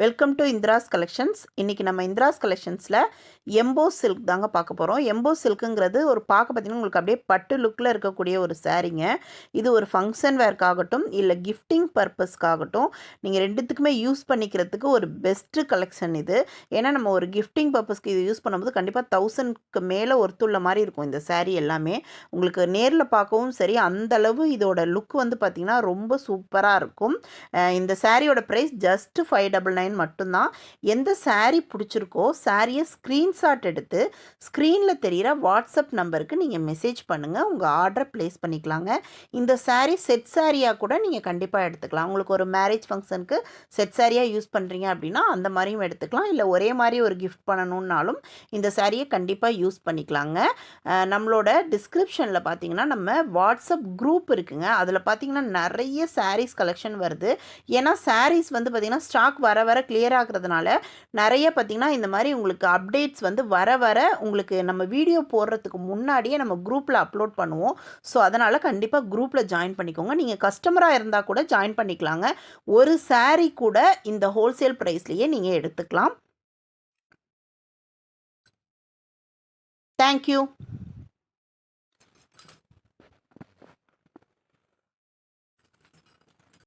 Welcome to Indira's collections. இன்றைக்கி நம்ம Indira's கலெக்ஷன்ஸில் எம்போ silk தாங்க பார்க்க போகிறோம். எம்போ சில்க்குங்கிறது ஒரு பார்க்க பார்த்திங்கன்னா உங்களுக்கு அப்படியே பட்டு லுக்கில் இருக்கக்கூடிய ஒரு சாரீங்க. இது ஒரு ஃபங்க்ஷன் வேர்க்காகட்டும் இல்லை கிஃப்டிங் பர்பஸ்க்காகட்டும் நீங்கள் ரெண்டுத்துக்குமே யூஸ் பண்ணிக்கிறதுக்கு ஒரு பெஸ்ட்டு கலெக்ஷன் இது. ஏன்னா நம்ம ஒரு கிஃப்டிங் பர்பஸ்க்கு இது யூஸ் பண்ணும்போது கண்டிப்பாக 1000க்கு மேலே ஒர்த்துள்ள மாதிரி இருக்கும் இந்த சாரீ எல்லாமே. உங்களுக்கு நேரில் பார்க்கவும் சரி, அந்தளவு இதோட லுக் வந்து பார்த்திங்கன்னா ரொம்ப சூப்பராக இருக்கும். இந்த சாரியோட ப்ரைஸ் ஜஸ்ட் 599 மட்டும்தான். எந்த சாரீ பிடிச்சிருக்கோ சாரியை ஸ்க்ரீன்ஷாட் எடுத்து ஸ்க்ரீனில் தெரிகிற வாட்ஸ்அப் நம்பருக்கு நீங்கள் மெசேஜ் பண்ணுங்கள், உங்கள் ஆர்டரை ப்ளேஸ் பண்ணிக்கலாங்க. இந்த சாரீ செட் சாரியாக கூட நீங்கள் கண்டிப்பாக எடுத்துக்கலாம். உங்களுக்கு ஒரு மேரேஜ் ஃபங்க்ஷனுக்கு செட் சாரியாக யூஸ் பண்ணுறீங்க அப்படின்னா அந்த மாதிரியும் எடுத்துக்கலாம். இல்லை ஒரே மாதிரி ஒரு கிஃப்ட் பண்ணணுன்னாலும் இந்த சாரியை கண்டிப்பாக யூஸ் பண்ணிக்கலாங்க. நம்மளோட டிஸ்கிரிப்ஷனில் பார்த்தீங்கன்னா நம்ம வாட்ஸ்அப் குரூப் இருக்குங்க. அதில் பார்த்தீங்கன்னா நிறைய சாரீஸ் கலெக்ஷன் வருது. ஏன்னா சாரீஸ் வந்து பார்த்திங்கன்னா ஸ்டாக் வர வர கிளியர் ஆகிறதுனால நிறைய பார்த்திங்கன்னா இந்த மாதிரி உங்களுக்கு அப்டேட்ஸ் வந்து வர வர உங்களுக்கு நம்ம வீடியோ போடுறதுக்கு முன்னாடியே நம்ம குரூப்பில் அப்லோட் பண்ணுவோம். ஸோ அதனால் கண்டிப்பாக குரூப்பில் ஜாயின் பண்ணிக்கோங்க. நீங்கள் கஸ்டமராக இருந்தால் கூட ஜாயின் பண்ணிக்கலாங்க. ஒரு சாரீ கூட இந்த ஹோல்சேல் ப்ரைஸ்லேயே நீங்கள் எடுத்துக்கலாம். தேங்க்யூ.